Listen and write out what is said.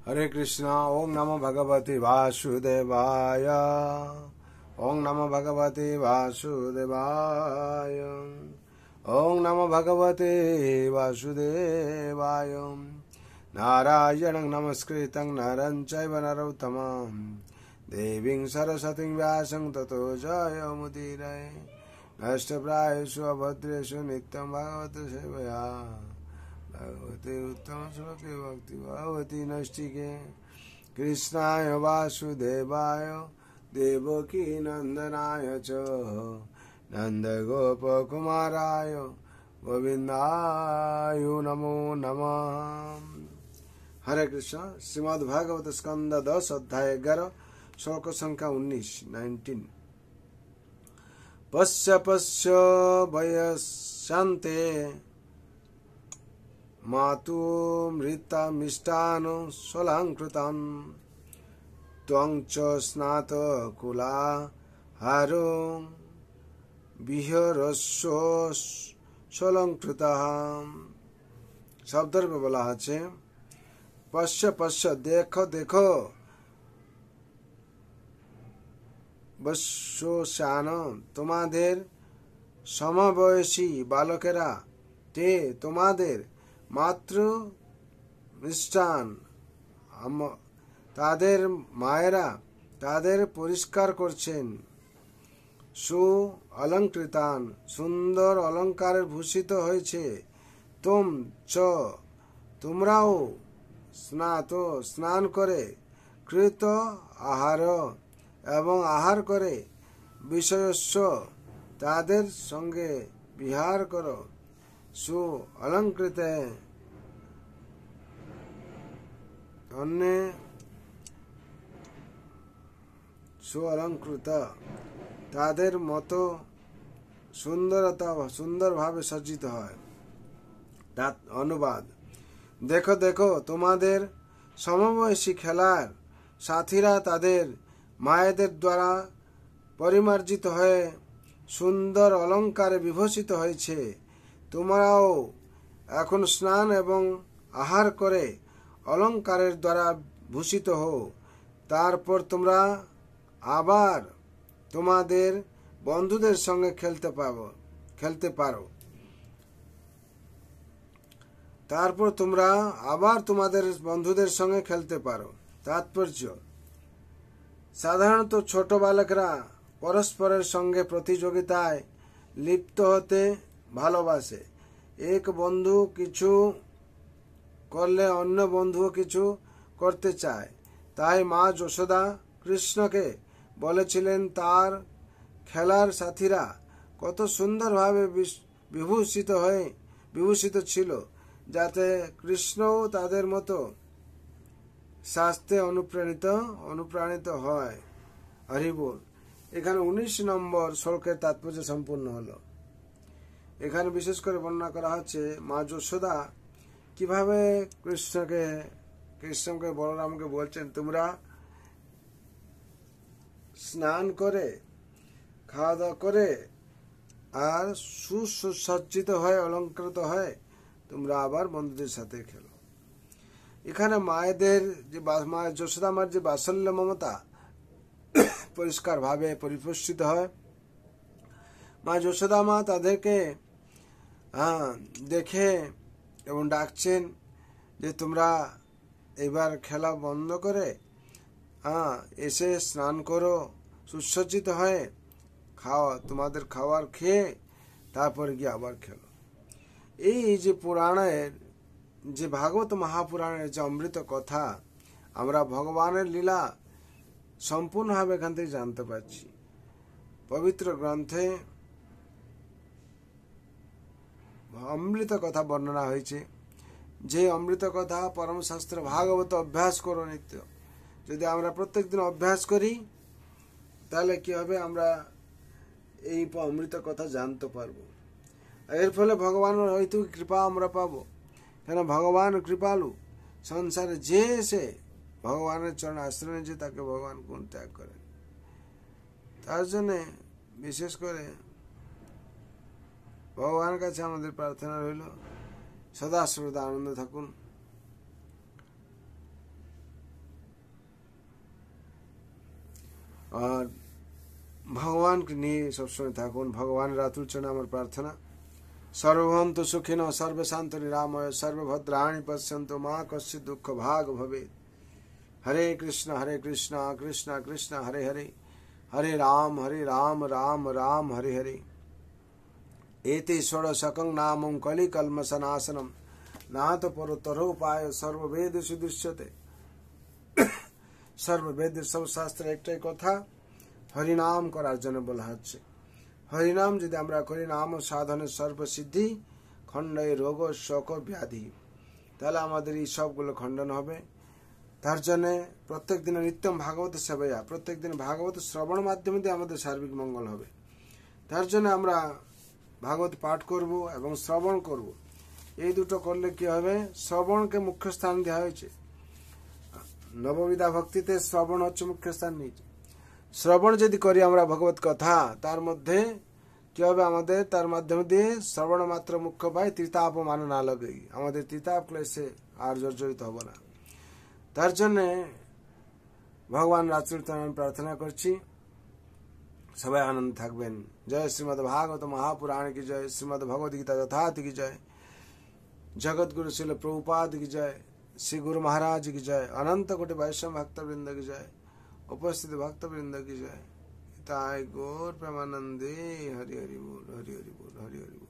हरे कृष्णा। ओम नमो भगवते वासुदेवाय। ओम नमो भगवते वासुदेवाय। ओम नमो भगवते वासुदेवाय। नारायणं नमस्कृतं नरं चैव नरोत्तमं देवीं सरस्वतीं व्यासं ततो जयमुदीरये। नष्टप्रायेषु अभद्रेषु नित्यं भगवत सेवया भगवते उत्तम श्लोके भक्ति भगवती नष्टिके। कृष्णाय वासुदेवाय देवकी नंदनाय च नंदगोपकुमाराय गोविंदाय नमो नमः। हरे कृष्ण। श्रीमद् भागवत स्कंद 10 अध्याय 11 श्लोक संख्या 19। पश्य पश्य वयस्यन्ते मातु मृतमिष्टान् स्वलङ्कृतं त्वं च स्नात कुलाहारो विहरस्व स्वलङ्कृतः। शब्द में बोला है पश्य पश्य देखो देखो বৎসশ্যান তোমাদের সমবয়সী বালকেরা তে তোমাদের মাতৃ মিষ্টান তাদের মায়েরা তাদের পরিষ্কার করছেন। সু অলঙ্কৃতান সুন্দর অলঙ্কারে ভূষিত হয়েছে। তুম চ তোমরাও স্নান করে কৃত আহার এবং আহার করে বিষয়স্ব তাদের সঙ্গে বিহার করো। সু অলঙ্কৃত অন্য সু অলঙ্কৃত তাদের মতো সুন্দরভাবে সজ্জিত হয়। অনুবাদ। দেখো দেখো তোমাদের সমবয়সী খেলার সাথীরা তাদের মায়েদের দ্বারা পরিমার্জিত হয়ে সুন্দর অলঙ্কারে বিভূষিত হয়েছে। তোমরাও এখন স্নান এবং আহার করে অলঙ্কারের দ্বারা ভূষিত হও। তারপর তোমরা আবার তোমাদের বন্ধুদের সঙ্গে খেলতে পারো। তারপর তোমরা আবার তোমাদের বন্ধুদের সঙ্গে খেলতে পারো। তাৎপর্য। সাধারণত ছোট বালকরা পরস্পরের সঙ্গে প্রতিযোগিতায় লিপ্ত হতে ভালোবাসে। এক বন্ধু কিছু করলে অন্য বন্ধুও কিছু করতে চায়। তাই মা যশোদা কৃষ্ণকে বলেছিলেন তার খেলার সাথীরা কত সুন্দরভাবে বিভূষিত ছিল যাতে কৃষ্ণও তাদের মতো শাস্তে অনুপ্রাণিত হয়। হরি বল। এখানে 19 নম্বর শ্লোকের তাৎপর্য সম্পূর্ণ হলো। এখানে বিশেষ করে বর্ণনা করা হচ্ছে মা যশোদা কিভাবে কৃষ্ণকে বলরামকে বলছেন তোমরা স্নান করে খাওয়া দাওয়া করে আর সুসজ্জিত হয়ে অলঙ্কৃত হয়ে তোমরা আবার বন্ধুদের সাথে খেলো। এখানে মায়েদের যে মা যশোদা মার যে বাৎসল্য মমতা পরিষ্কার ভাবে পরিপুষ্টিত হয়। মা যশোদা মা তাদেরকে দেখে এবং ডাকছেন যে তোমরা এবার খেলা বন্ধ করে এসে স্নান করো, সুসজ্জিত হয়ে তোমাদের খাবার খেয়ে তারপরে গিয়ে আবার খেলো। এই যে পুরাণের যে ভাগবত মহাপুরাণের যে অমৃত কথা আমরা ভগবানের লীলা সম্পূর্ণভাবে এখান থেকে জানতে পারছি। পবিত্র গ্রন্থে অমৃত কথা বর্ণনা হয়েছে। যে অমৃত কথা পরম শাস্ত্র ভাগবত অভ্যাস করো নিত্য। যদি আমরা প্রত্যেকদিন অভ্যাস করি তাহলে কি হবে, আমরা এই অমৃত কথা জানতে পারবো। এর ফলে ভগবানের হয়তো কৃপা আমরা পাবো। কেন ভগবান কৃপালু। সংসারে যে এসে ভগবানের চরণ আশ্রয় নিয়েছে তাকে ভগবান কোন ত্যাগ করেন। তার জন্য বিশেষ করে ভগবানের কাছে আমাদের প্রার্থনা রইল সদা সর্বদা আনন্দ থাকুন। আর ভগবানকে নিয়ে সবসময় থাকুন। ভগবানের আতুল চরণে আমার প্রার্থনা। সর্বভন্তু সুখিন সর্বশান্ত নিরাময় সর্বভদ্রাণি পশ্যন্তু মা কশ্চিৎ দুঃখ ভাগ ভবেৎ। হরে কৃষ্ণ কৃষ্ণ কৃষ্ণ হরে হরে, হরে রাম রাম রাম হরে হরে। एते षोडशकं नामं कलिकल्मषनाशनं नाथ परतरोपाय सर्ववेदेषु दृश्यते। সর্ববেদের সব শাস্ত্রে একটাই কথা, হরিনাম করার জন্য বলা হচ্ছে। হরিনাম যদি আমরা করি, নাম ও সাধনের সর্বসিদ্ধি খণ্ডে রোগ শোক ব্যাধি, তাহলে আমাদের এই সবগুলো খণ্ডন হবে। তার জন্য প্রত্যেক দিন নিত্যম ভাগবত সেবায়া, প্রত্যেক দিন ভাগবত শ্রবণ মাধ্যমে দিয়ে আমাদের সার্বিক মঙ্গল হবে। তার জন্য আমরা ভাগবত পাঠ করব এবং শ্রবণ করব। এই দুটো করলে কি হবে, শ্রবণকে মুখ্য স্থান দেওয়া হয়েছে। নববিধা ভক্তিতে শ্রবণ হচ্ছে মুখ্য স্থান নিয়েছে। শ্রবণ যদি করি আমরা ভগবত কথা, তার মধ্যে কি হবে, আমাদের তার মাধ্যমে দিয়ে শ্রবণ মাত্র মুখ্য পাই, ত্রিতাপ মান না লাগে, আমাদের ত্রিতাপ ক্লেশে আর জর্জরিত হব না। তার জন্য ভগবান রাত্রিতে আমি প্রার্থনা করছি সবাই আনন্দ থাকবেন। জয় শ্রীমদ ভাগবত মহাপুরাণ की जय, श्रीमद भगवद गीता यथार्थ की जय, जगत गुरु शिल प्रभुपाद की जय, श्री गुरु महाराज की जय, अनंत कोटि वैष्णव भक्त वृंद की जय, उपस्थित भक्त वृंद की जय। गौर प्रेमानंदे हरि हरि बोल, हरि हरि बोल, हरि हरि बोल।